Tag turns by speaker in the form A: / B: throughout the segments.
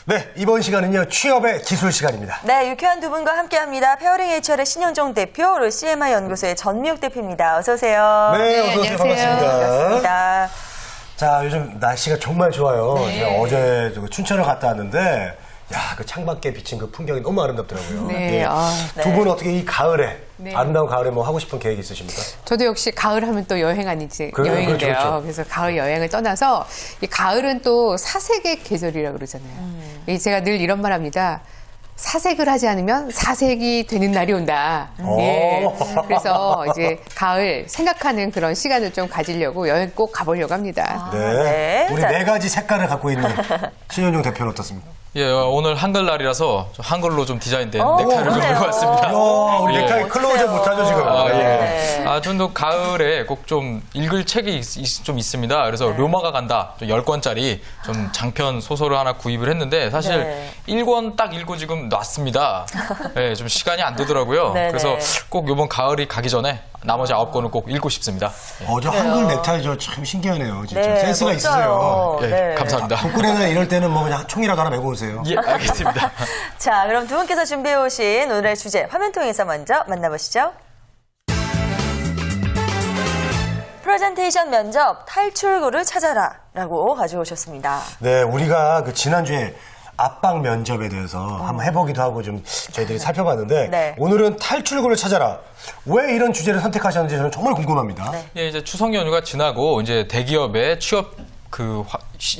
A: 네, 이번 시간은요, 취업의 기술 시간입니다.
B: 네, 유쾌한 두 분과 함께합니다. 페어링 HR의 신현종 대표, 그리고 CMI 연구소의 전미욱 대표입니다. 어서 오세요.
A: 네, 어서 오세요. 반갑습니다.
B: 반갑습니다.
A: 자, 요즘 날씨가 정말 좋아요.
B: 네.
A: 제가 어제 춘천을 갔다 왔는데, 야, 그 창밖에 비친 그 풍경이 너무 아름답더라고요.
C: 네,
A: 예.
C: 아,
A: 두 분 어떻게 이 가을에,
C: 네.
A: 아름다운 가을에 뭐 하고 싶은 계획 있으십니까?
C: 저도 역시 가을 하면 또 여행 아니지
A: 그래요,
C: 여행인데요.
A: 그렇죠, 그렇죠.
C: 그래서 가을 여행을 떠나서 이 가을은 또 사색의 계절이라고 그러잖아요. 이 제가 늘 이런 말 합니다. 사색을 하지 않으면 사색이 되는 날이 온다. 예. 그래서 이제 가을 생각하는 그런 시간을 좀 가지려고 여행 꼭 가보려고 합니다.
A: 네.
B: 네.
A: 우리
B: 자.
A: 네 가지 색깔을 갖고 있는 신현종 대표는 어떻습니까?
D: 예, 오늘 한글날이라서 한글로 좀 디자인된
B: 오,
D: 넥타이를 좀
B: 그러네요.
D: 들고 왔습니다.
A: 이야, 우리
D: 예.
A: 넥타이 클로즈 못하죠, 지금.
D: 아, 예.
B: 네.
D: 아, 좀 더 가을에 꼭 좀 읽을 책이 좀 있습니다. 그래서 료마가 간다. 좀 10권짜리 좀 장편 소설을 하나 구입을 했는데 사실
B: 네.
D: 1권 딱 읽고 지금 놨습니다. 예, 좀 시간이 안 되더라고요.
B: 네네.
D: 그래서 꼭 이번 가을이 가기 전에 나머지 9권을 꼭 읽고 싶습니다.
A: 저 한글 넥타이 저 참 신기하네요. 진짜.
B: 네,
A: 센스가
B: 멋져요.
A: 있으세요.
D: 예,
B: 네.
D: 감사합니다.
A: 복근에나 이럴 때는 뭐 그냥 총이라도 하나 메고 오세요.
D: 예, 알겠습니다.
B: 자, 그럼 두 분께서 준비해 오신 오늘의 주제 화면 통해서 먼저 만나보시죠. 프레젠테이션 면접 탈출구를 찾아라 라고 가져오셨습니다.
A: 네, 우리가 그 지난주에 압박 면접에 대해서 한번 해보기도 하고 좀 저희들이 살펴봤는데
B: 네.
A: 오늘은 탈출구를 찾아라. 왜 이런 주제를 선택하셨는지 저는 정말 궁금합니다.
B: 네.
D: 예, 이제 추석 연휴가 지나고 이제 대기업의 취업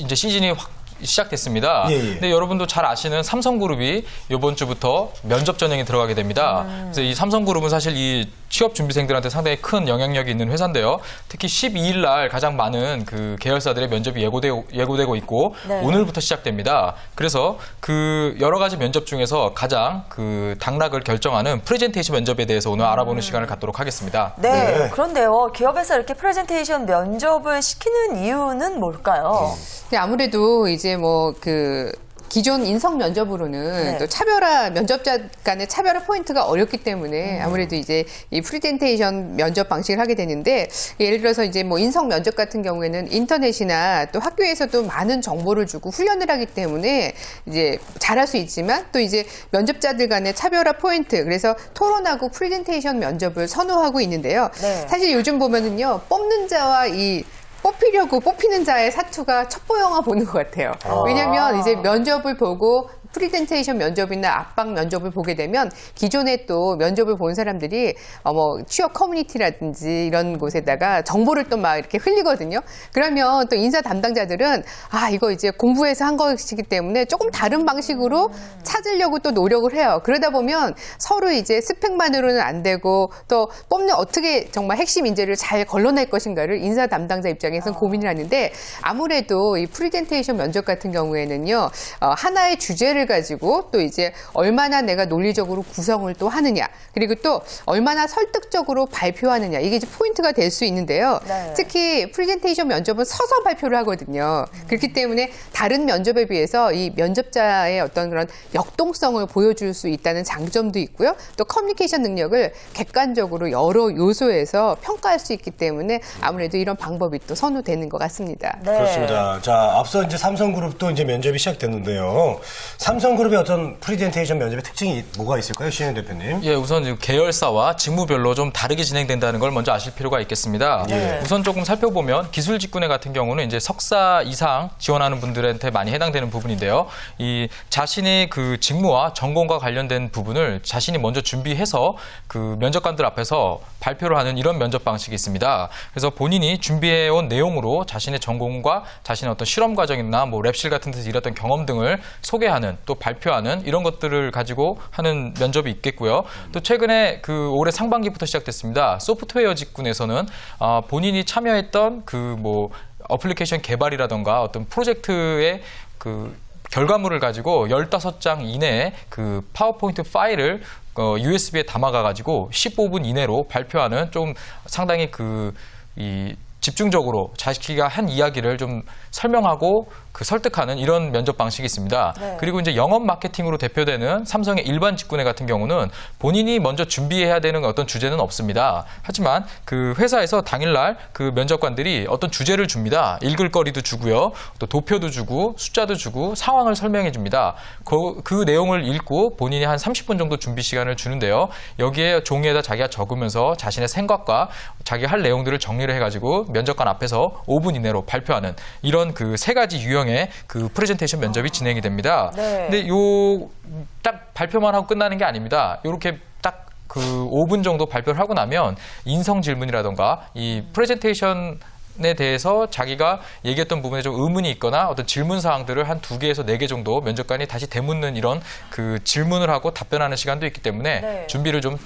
D: 이제 시즌이 시작됐습니다.
A: 예, 예.
D: 근데 여러분도 잘 아시는 삼성그룹이 이번 주부터 면접 전형에 들어가게 됩니다. 그래서 이 삼성그룹은 사실 이 취업 준비생들한테 상당히 큰 영향력이 있는 회사인데요. 특히 12일 날 가장 많은 그 계열사들의 면접이 예고되고 있고
B: 네.
D: 오늘부터 시작됩니다. 그래서 그 여러 가지 면접 중에서 가장 그 당락을 결정하는 프레젠테이션 면접에 대해서 오늘 알아보는 시간을 갖도록 하겠습니다.
B: 네.
A: 네.
B: 그런데요, 기업에서 이렇게 프레젠테이션 면접을 시키는 이유는 뭘까요?
C: 근데 아무래도 이제 뭐 그 기존 인성 면접으로는
B: 네.
C: 또 차별화 면접자 간의 차별화 포인트가 어렵기 때문에 아무래도 이제 이 프레젠테이션 면접 방식을 하게 되는데 예를 들어서 이제 뭐 인성 면접 같은 경우에는 인터넷이나 또 학교에서도 많은 정보를 주고 훈련을 하기 때문에 이제 잘할 수 있지만 또 이제 면접자들 간의 차별화 포인트 그래서 토론하고 프레젠테이션 면접을 선호하고 있는데요.
B: 네.
C: 사실 요즘 보면은요 뽑는 자와 이 뽑히려고 뽑히는 자의 사투가 첩보 영화 보는 것 같아요. 왜냐하면 이제 면접을 보고 프레젠테이션 면접이나 압박 면접을 보게 되면 기존에 또 면접을 본 사람들이 뭐 취업 커뮤니티라든지 이런 곳에다가 정보를 또 막 이렇게 흘리거든요. 그러면 또 인사 담당자들은 이거 이제 공부해서 한 것이기 때문에 조금 다른 방식으로 찾으려고 또 노력을 해요. 그러다 보면 서로 이제 스펙만으로는 안 되고 또 뽑는 어떻게 정말 핵심 인재를 잘 걸러낼 것인가를 인사 담당자 입장에서는 고민을 하는데 아무래도 이 프레젠테이션 면접 같은 경우에는요 하나의 주제를 가지고 또 이제 얼마나 내가 논리적으로 구성을 또 하느냐 그리고 또 얼마나 설득적으로 발표하느냐 이게 이제 포인트가 될 수 있는데요.
B: 네.
C: 특히 프레젠테이션 면접은 서서 발표를 하거든요. 그렇기 때문에 다른 면접에 비해서 이 면접자의 어떤 그런 역동성을 보여줄 수 있다는 장점도 있고요. 또 커뮤니케이션 능력을 객관적으로 여러 요소에서 평가할 수 있기 때문에 아무래도 이런 방법이 또 선호되는 것 같습니다.
B: 네.
A: 그렇습니다. 자, 앞서 이제 삼성그룹도 이제 면접이 시작됐는데요. 삼성그룹의 어떤 프레젠테이션 면접의 특징이 뭐가 있을까요, 신현 대표님?
D: 예, 우선 지금 계열사와 직무별로 좀 다르게 진행된다는 걸 먼저 아실 필요가 있겠습니다.
A: 예.
D: 우선 조금 살펴보면 기술 직군회 같은 경우는 이제 석사 이상 지원하는 분들한테 많이 해당되는 부분인데요. 이 자신의 그 직무와 전공과 관련된 부분을 자신이 먼저 준비해서 그 면접관들 앞에서 발표를 하는 이런 면접 방식이 있습니다. 그래서 본인이 준비해온 내용으로 자신의 전공과 자신의 어떤 실험 과정이나 뭐 랩실 같은 데서 일했던 경험 등을 소개하는 또 발표하는 이런 것들을 가지고 하는 면접이 있겠고요. 또 최근에 그 올해 상반기부터 시작됐습니다. 소프트웨어 직군에서는 본인이 참여했던 그 뭐 어플리케이션 개발이라던가 어떤 프로젝트의 그 결과물을 가지고 15장 이내에 그 파워포인트 파일을 USB에 담아가 가지고 15분 이내로 발표하는 좀 상당히 이 집중적으로 자기가 한 이야기를 좀 설명하고 그 설득하는 이런 면접 방식이 있습니다.
B: 네.
D: 그리고 이제 영업 마케팅으로 대표되는 삼성의 일반 직군회 같은 경우는 본인이 먼저 준비해야 되는 어떤 주제는 없습니다. 하지만 그 회사에서 당일날 그 면접관들이 어떤 주제를 줍니다. 읽을 거리도 주고요. 또 도표도 주고 숫자도 주고 상황을 설명해 줍니다. 그 내용을 읽고 본인이 한 30분 정도 준비 시간을 주는데요. 여기에 종이에다 자기가 적으면서 자신의 생각과 자기 할 내용들을 정리를 해가지고 면접관 앞에서 5분 이내로 발표하는 이런 그 세 가지 유형의 그 프레젠테이션 면접이 진행이 됩니다.
B: 네.
D: 근데 딱 발표만 하고 끝나는 게 아닙니다. 이렇게 딱 그 5분 정도 발표를 하고 나면 인성 질문이라던가 이 프레젠테이션에 대해서 자기가 얘기했던 부분에 좀 의문이 있거나 어떤 질문 사항들을 한 2개에서 4개 정도 면접관이 다시 되묻는 이런 그 질문을 하고 답변하는 시간도 있기 때문에
B: 네.
D: 준비를 좀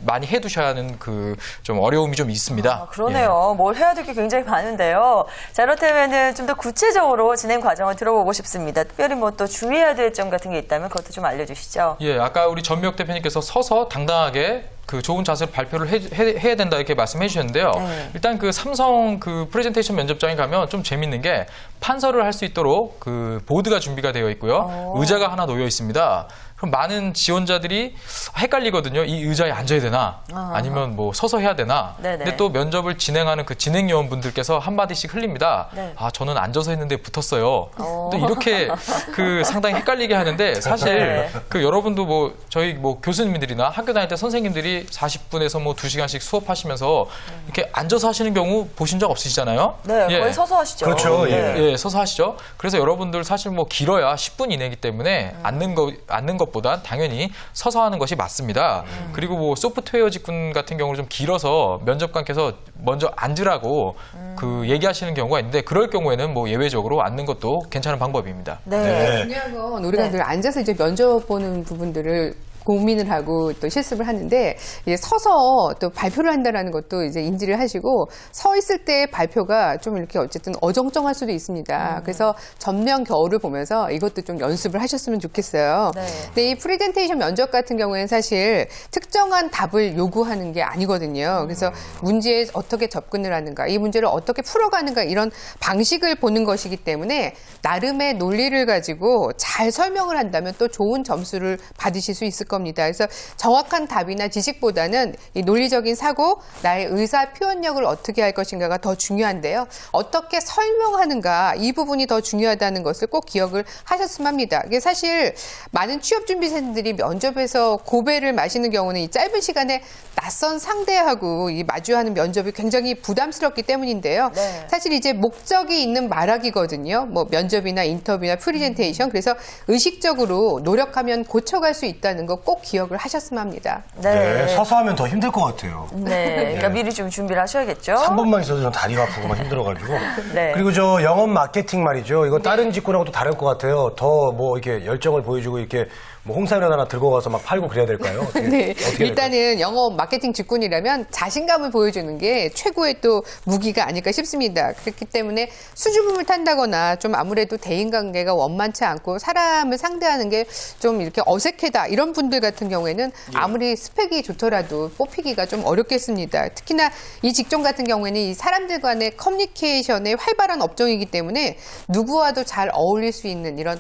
D: 많이 해두셔야 하는 그 좀 어려움이 좀 있습니다.
B: 아, 그러네요. 뭘 해야 될 게 굉장히 많은데요. 자, 그렇다면은 좀 더 구체적으로 진행 과정을 들어보고 싶습니다. 특별히 뭐 또 주의해야 될 점 같은 게 있다면 그것도 좀 알려주시죠.
D: 예, 아까 우리 전미혁 대표님께서 서서 당당하게 그 좋은 자세로 발표를 해야 된다 이렇게 말씀해 주셨는데요.
B: 네.
D: 일단 그 삼성 그 프레젠테이션 면접장에 가면 좀 재밌는 게 판서를 할 수 있도록 그 보드가 준비가 되어 있고요. 의자가 하나 놓여 있습니다. 그럼 많은 지원자들이 헷갈리거든요. 이 의자에 앉아야 되나 아니면 뭐 서서 해야 되나.
B: 네네.
D: 근데 또 면접을 진행하는 그 진행 요원분들께서 한마디씩 흘립니다.
B: 네.
D: 아, 저는 앉아서 했는데 붙었어요. 또 이렇게 그 상당히 헷갈리게 하는데 사실
B: 네.
D: 그 여러분도 뭐 저희 뭐 교수님들이나 학교 다닐 때 선생님들이 40분에서 뭐 2시간씩 수업하시면서 이렇게 앉아서 하시는 경우 보신 적 없으시잖아요.
B: 네,
D: 예.
B: 거의 서서 하시죠.
A: 그렇죠,
B: 네.
D: 예, 서서 하시죠. 그래서 여러분들 사실 뭐 길어야 10분 이내이기 때문에 앉는 것보단 당연히 서서 하는 것이 맞습니다. 그리고 뭐 소프트웨어 직군 같은 경우는 좀 길어서 면접관께서 먼저 앉으라고 그 얘기하시는 경우가 있는데 그럴 경우에는 뭐 예외적으로 앉는 것도 괜찮은 방법입니다.
B: 네.
A: 네.
C: 중요한 건 우리가
B: 네.
C: 늘 앉아서 이제 면접 보는 부분들을 고민을 하고 또 실습을 하는데 이제 서서 또 발표를 한다는 것도 이제 인지를 하시고 서 있을 때 발표가 좀 이렇게 어쨌든 어정쩡할 수도 있습니다. 그래서 전면 겨울을 보면서 이것도 좀 연습을 하셨으면 좋겠어요.
B: 네.
C: 근데 이 프레젠테이션 면접 같은 경우에는 사실 특정한 답을 요구하는 게 아니거든요. 그래서 문제에 어떻게 접근을 하는가, 이 문제를 어떻게 풀어가는가 이런 방식을 보는 것이기 때문에 나름의 논리를 가지고 잘 설명을 한다면 또 좋은 점수를 받으실 수 있을 겁니다. 그래서 정확한 답이나 지식보다는 이 논리적인 사고, 나의 의사 표현력을 어떻게 할 것인가가 더 중요한데요. 어떻게 설명하는가 이 부분이 더 중요하다는 것을 꼭 기억을 하셨으면 합니다. 이게 사실 많은 취업준비생들이 면접에서 고배를 마시는 경우는 이 짧은 시간에 낯선 상대하고 이 마주하는 면접이 굉장히 부담스럽기 때문인데요.
B: 네.
C: 사실 이제 목적이 있는 말하기거든요. 뭐 면접이나 인터뷰나 프레젠테이션. 그래서 의식적으로 노력하면 고쳐갈 수 있다는 거 꼭 기억을 하셨으면 합니다.
A: 네, 서서 하면 더 힘들 것 같아요.
B: 네. 그러니까
A: 네.
B: 미리 좀 준비를 하셔야겠죠.
A: 3분만 있어도 전 다리가 아프고 막 힘들어가지고.
B: 네.
A: 그리고 저 영업 마케팅 말이죠. 이거 다른 직군하고 또 다를 것 같아요. 더 뭐 이렇게 열정을 보여주고 이렇게 뭐 홍삼이나 하나 들고 가서 막 팔고 그래야 될까요? 어떻게,
C: 네.
A: 어떻게 될까요?
C: 일단은 영업 마케팅 직군이라면 자신감을 보여주는 게 최고의 또 무기가 아닐까 싶습니다. 그렇기 때문에 수줍음을 탄다거나 좀 아무래도 대인관계가 원만치 않고 사람을 상대하는 게 좀 이렇게 어색하다 이런 분들 같은 경우에는 아무리 스펙이 좋더라도 뽑히기가 좀 어렵겠습니다. 특히나 이 직종 같은 경우에는 이 사람들 간의 커뮤니케이션의 활발한 업종이기 때문에 누구와도 잘 어울릴 수 있는 이런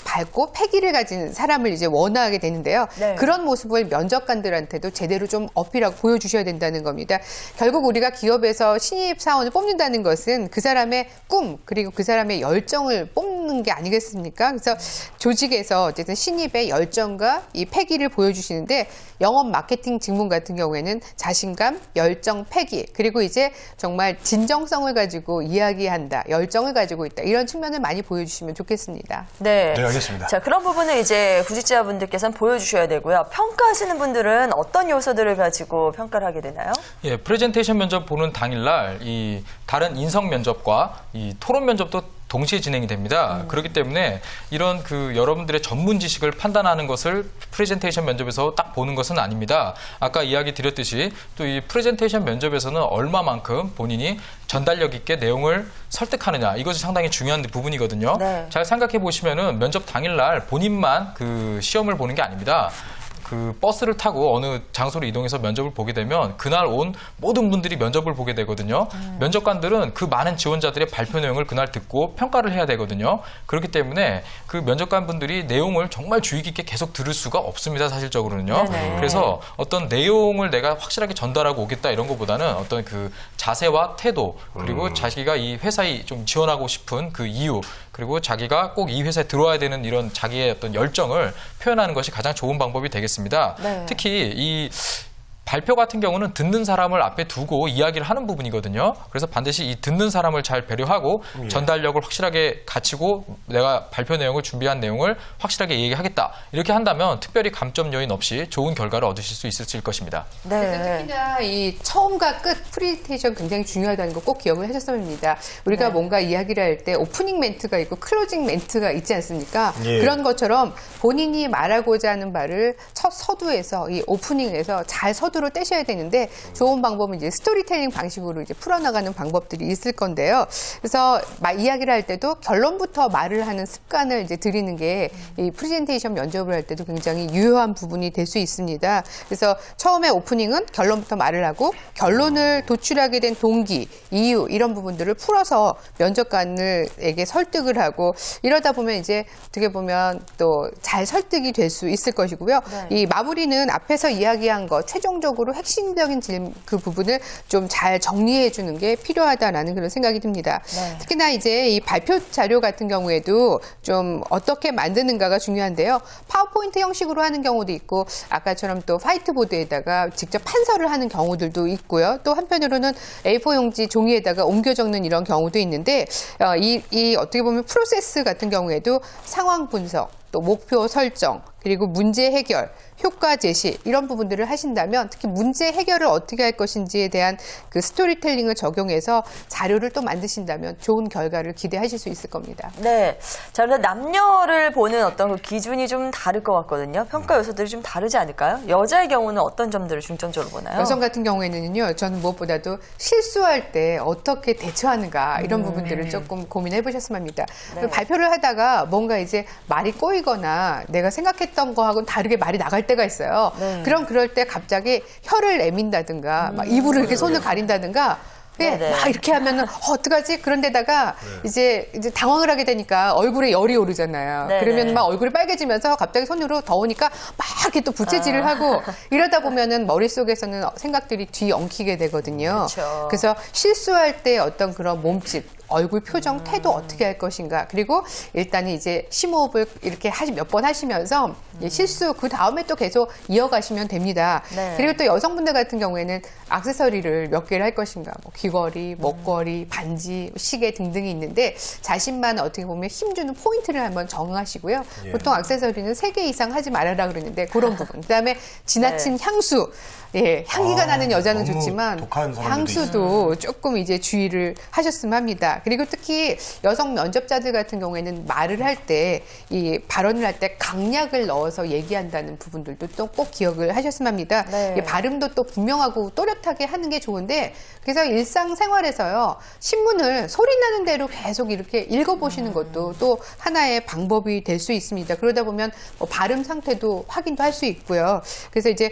C: 밝고 패기를 가진 사람을 이제 원하게 되는데요.
B: 네.
C: 그런 모습을 면접관들한테도 제대로 좀 어필하고 보여주셔야 된다는 겁니다. 결국 우리가 기업에서 신입 사원을 뽑는다는 것은 그 사람의 꿈 그리고 그 사람의 열정을 뽑는 게 아니겠습니까? 그래서 조직에서 어쨌든 신입의 열정과 이 패기를 보여주시는데 영업 마케팅 직문 같은 경우에는 자신감, 열정, 패기 그리고 이제 정말 진정성을 가지고 이야기한다, 열정을 가지고 있다 이런 측면을 많이 보여주시면 좋겠습니다.
B: 네.
A: 네, 알겠습니다.
B: 자, 그런 부분을 이제 구직자분들께서는 보여주셔야 되고요. 평가하시는 분들은 어떤 요소들을 가지고 평가를 하게 되나요?
D: 예, 프레젠테이션 면접 보는 당일날 이 다른 인성 면접과 이 토론 면접도 동시에 진행이 됩니다. 그렇기 때문에 이런 그 여러분들의 전문 지식을 판단하는 것을 프레젠테이션 면접에서 딱 보는 것은 아닙니다. 아까 이야기 드렸듯이 또 이 프레젠테이션 면접에서는 얼마만큼 본인이 전달력 있게 내용을 설득하느냐 이것이 상당히 중요한 부분이거든요.
B: 네.
D: 잘 생각해 보시면은 면접 당일날 본인만 그 시험을 보는 게 아닙니다. 그 버스를 타고 어느 장소로 이동해서 면접을 보게 되면 그날 온 모든 분들이 면접을 보게 되거든요. 면접관들은 그 많은 지원자들의 발표 내용을 그날 듣고 평가를 해야 되거든요. 그렇기 때문에 그 면접관 분들이 내용을 정말 주의 깊게 계속 들을 수가 없습니다. 사실적으로는요.
B: 네네.
D: 그래서 어떤 내용을 내가 확실하게 전달하고 오겠다 이런 것보다는 어떤 그 자세와 태도 그리고 자기가 이 회사에 좀 지원하고 싶은 그 이유 그리고 자기가 꼭 이 회사에 들어와야 되는 이런 자기의 어떤 열정을 표현하는 것이 가장 좋은 방법이 되겠습니다.
B: 네.
D: 특히 이 발표 같은 경우는 듣는 사람을 앞에 두고 이야기를 하는 부분이거든요. 그래서 반드시 이 듣는 사람을 잘 배려하고 전달력을 확실하게 갖추고 내가 발표 내용을 준비한 내용을 확실하게 얘기하겠다. 이렇게 한다면 특별히 감점 요인 없이 좋은 결과를 얻으실 수 있을 것입니다.
C: 그래서
B: 네.
C: 특히나 이 처음과 끝 프리젠테이션 굉장히 중요하다는 거 꼭 기억을 하셨으면 합니다. 우리가
B: 네.
C: 뭔가 이야기를 할 때 오프닝 멘트가 있고 클로징 멘트가 있지 않습니까?
A: 예.
C: 그런 것처럼 본인이 말하고자 하는 말을 첫 서두에서 이 오프닝에서 잘 서두를 떼셔야 되는데 좋은 방법은 이제 스토리텔링 방식으로 이제 풀어나가는 방법들이 있을 건데요. 그래서 이야기를 할 때도 결론부터 말을 하는 습관을 이제 들이는 게 이 프레젠테이션 면접을 할 때도 굉장히 유효한 부분이 될 수 있습니다. 그래서 처음에 오프닝은 결론부터 말을 하고 결론을 도출하게 된 동기, 이유 이런 부분들을 풀어서 면접관에게 설득을 하고 이러다 보면 이제 어떻게 보면 또 잘 설득이 될 수 있을 것이고요.
B: 네.
C: 이 마무리는 앞에서 이야기한 것 최종적으로 핵심적인 그 부분을 좀 잘 정리해 주는 게 필요하다라는 그런 생각이 듭니다.
B: 네.
C: 특히나 이제 이 발표 자료 같은 경우에도 좀 어떻게 만드는가가 중요한데요. 파워포인트 형식으로 하는 경우도 있고 아까처럼 또 화이트보드에다가 직접 판서를 하는 경우들도 있고요. 또 한편으로는 A4 용지 종이에다가 옮겨 적는 이런 경우도 있는데 이 어떻게 보면 프로세스 같은 경우에도 상황 분석, 또 목표 설정, 그리고 문제 해결, 효과 제시 이런 부분들을 하신다면 특히 문제 해결을 어떻게 할 것인지에 대한 그 스토리텔링을 적용해서 자료를 또 만드신다면 좋은 결과를 기대하실 수 있을 겁니다.
B: 네. 자, 그런데 남녀를 보는 어떤 그 기준이 좀 다를 것 같거든요. 평가 요소들이 좀 다르지 않을까요? 여자의 경우는 어떤 점들을 중점적으로 보나요?
C: 여성 같은 경우에는요, 저는 무엇보다도 실수할 때 어떻게 대처하는가 이런 부분들을 조금 고민해 보셨으면 합니다.
B: 네.
C: 발표를 하다가 뭔가 이제 말이 꼬이거나 내가 생각했던 거하고는 다르게 말이 나갈 때가 있어요.
B: 네.
C: 그럴 때 갑자기 혀를 내민다든가 막 입으로 이렇게 손을 가린다든가
B: 네네.
C: 막 이렇게 하면은 어떡하지? 그런데다가 이제 당황을 하게 되니까 얼굴에 열이 오르잖아요.
B: 네네.
C: 그러면 막 얼굴이 빨개지면서 갑자기 손으로 더우니까 막 이렇게 또 부채질을 하고 이러다 보면은 머릿속에서는 생각들이 뒤엉키게 되거든요.
B: 그쵸.
C: 그래서 실수할 때 어떤 그런 몸짓 얼굴 표정, 태도 어떻게 할 것인가. 그리고 일단은 이제 심호흡을 이렇게 몇 번 하시면서 실수 그 다음에 또 계속 이어가시면 됩니다.
B: 네.
C: 그리고 또 여성분들 같은 경우에는 액세서리를 몇 개를 할 것인가. 뭐 귀걸이, 목걸이, 반지, 시계 등등이 있는데 자신만 어떻게 보면 힘주는 포인트를 한번 정하시고요.
A: 예.
C: 보통 액세서리는 3개 이상 하지 말아라 그러는데 그런 부분. 그다음에 지나친
B: 네.
C: 향수. 예, 향기가
A: 아,
C: 나는 여자는
A: 너무
C: 좋지만
A: 독한 사람들도
C: 향수도 조금 이제 주의를 하셨으면 합니다. 그리고 특히 여성 면접자들 같은 경우에는 말을 할 때 이 발언을 할 때 강약을 넣어서 얘기한다는 부분들도 또 꼭 기억을 하셨으면 합니다.
B: 네.
C: 이 발음도 또 분명하고 또렷하게 하는 게 좋은데 그래서 일상생활에서요 신문을 소리 나는 대로 계속 이렇게 읽어보시는 것도 또 하나의 방법이 될 수 있습니다. 그러다 보면 뭐 발음 상태도 확인도 할 수 있고요. 그래서 이제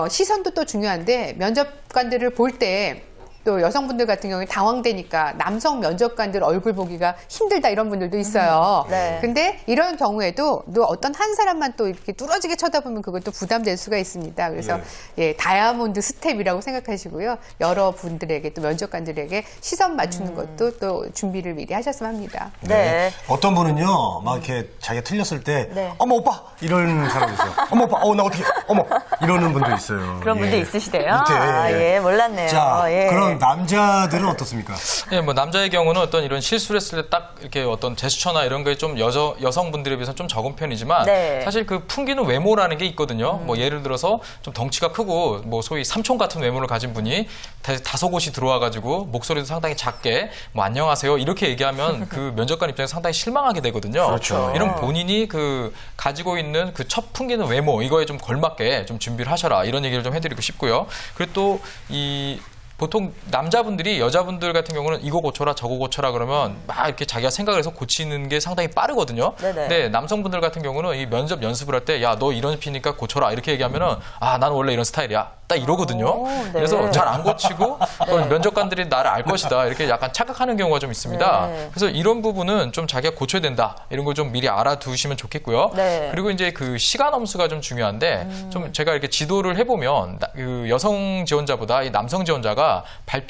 C: 시선도 또 중요한데 면접관들을 볼 때 또 여성분들 같은 경우에 당황되니까 남성 면접관들 얼굴 보기가 힘들다 이런 분들도 있어요.
B: 네.
C: 근데 이런 경우에도 또 어떤 한 사람만 또 이렇게 뚫어지게 쳐다보면 그것도 부담될 수가 있습니다. 그래서 예, 다이아몬드 스텝이라고 생각하시고요. 여러분들에게 또 면접관들에게 시선 맞추는 것도 또 준비를 미리 하셨으면 합니다.
B: 네.
A: 어떤 분은요, 막 이렇게 자기가 틀렸을 때,
B: 네.
A: 어머, 오빠! 이런 사람이 있어요. 어머, 오빠! 나 어떻게, 어머! 이러는 분도 있어요.
B: 그런 분도
A: 예.
B: 있으시대요?
A: 밑에,
B: 아, 예, 몰랐네요.
A: 자,
B: 예.
A: 그럼 남자들은 어떻습니까?
D: 예, 뭐 남자의 경우는 어떤 이런 실수를 했을 때 딱 이렇게 어떤 제스처나 이런 거에 좀 여성분들에 비해서 좀 적은 편이지만
B: 네.
D: 사실 그 풍기는 외모라는 게 있거든요. 뭐 예를 들어서 좀 덩치가 크고 뭐 소위 삼촌 같은 외모를 가진 분이 다소곳이 들어와가지고 목소리도 상당히 작게 뭐 안녕하세요 이렇게 얘기하면 그 면접관 입장에서 상당히 실망하게 되거든요.
A: 그렇죠.
D: 이런 본인이 그 가지고 있는 그 첫 풍기는 외모 이거에 좀 걸맞게 좀 준비를 하셔라 이런 얘기를 좀 해드리고 싶고요. 그리고 또 이 보통 남자분들이 여자분들 같은 경우는 이거 고쳐라 저거 고쳐라 그러면 막 이렇게 자기가 생각을 해서 고치는 게 상당히 빠르거든요.
B: 네네.
D: 근데 남성분들 같은 경우는 이 면접 연습을 할 때 야, 너 이런 피니까 고쳐라 이렇게 얘기하면은 아, 나는 원래 이런 스타일이야. 딱 이러거든요.
B: 오, 네.
D: 그래서 잘 안 고치고 면접관들이 나를 알 것이다 이렇게 약간 착각하는 경우가 좀 있습니다.
B: 네.
D: 그래서 이런 부분은 좀 자기가 고쳐야 된다 이런 걸 좀 미리 알아두시면 좋겠고요.
B: 네.
D: 그리고 이제 그 시간 엄수가 좀 중요한데 좀 제가 이렇게 지도를 해보면 그 여성 지원자보다 이 남성 지원자가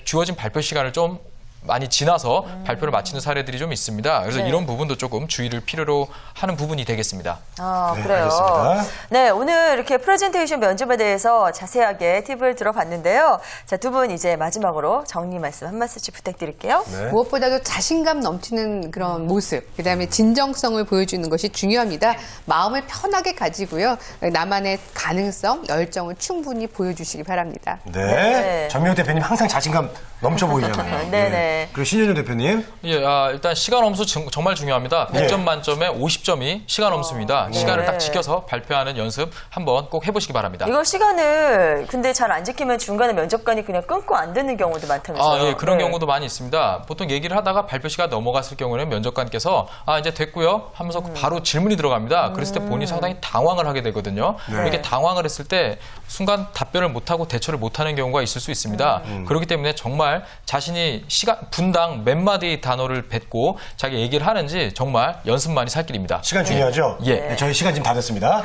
D: 주어진 발표 시간을 좀 많이 지나서 발표를 마치는 사례들이 좀 있습니다. 그래서
B: 네.
D: 이런 부분도 조금 주의를 필요로 하는 부분이 되겠습니다.
B: 아,
A: 네,
B: 그래요.
A: 알겠습니다.
B: 네, 오늘 이렇게 프레젠테이션 면접에 대해서 자세하게 팁을 들어봤는데요. 자, 두 분 이제 마지막으로 정리 말씀 한 말씀씩 부탁드릴게요.
A: 네.
C: 무엇보다도 자신감 넘치는 그런 모습, 그다음에 진정성을 보여주는 것이 중요합니다. 마음을 편하게 가지고요. 나만의 가능성, 열정을 충분히 보여주시기 바랍니다.
A: 네.
B: 네.
A: 전미호 대표님 항상 자신감 넘쳐 보이잖아요.
B: 네네.
A: 그리고 신현주 대표님.
D: 예, 일단 시간 엄수 정말 중요합니다. 100점 만점에 50점이 시간 엄수입니다. 시간을 딱 지켜서 발표하는 연습 한번 꼭 해보시기 바랍니다.
B: 이거 시간을 근데 잘 안 지키면 중간에 면접관이 그냥 끊고 안 듣는 경우도 많다면서요.
D: 예, 그런
B: 네.
D: 경우도 많이 있습니다. 보통 얘기를 하다가 발표 시간 넘어갔을 경우는 면접관께서 이제 됐고요 하면서 바로 질문이 들어갑니다. 그랬을 때 본인이 상당히 당황을 하게 되거든요. 이렇게 당황을 했을 때 순간 답변을 못하고 대처를 못하는 경우가 있을 수 있습니다. 그렇기 때문에 정말 자신이 분당 몇 마디 단어를 뱉고 자기 얘기를 하는지 정말 연습만이 살 길입니다.
A: 시간 중요하죠?
D: 예.
A: 네, 저희 시간 지금 다 됐습니다.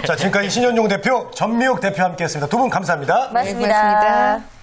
A: 자, 지금까지 신현종 대표, 전미옥 대표 함께 했습니다. 두 분 감사합니다.
B: 맞습니다.
C: 네, 고맙습니다.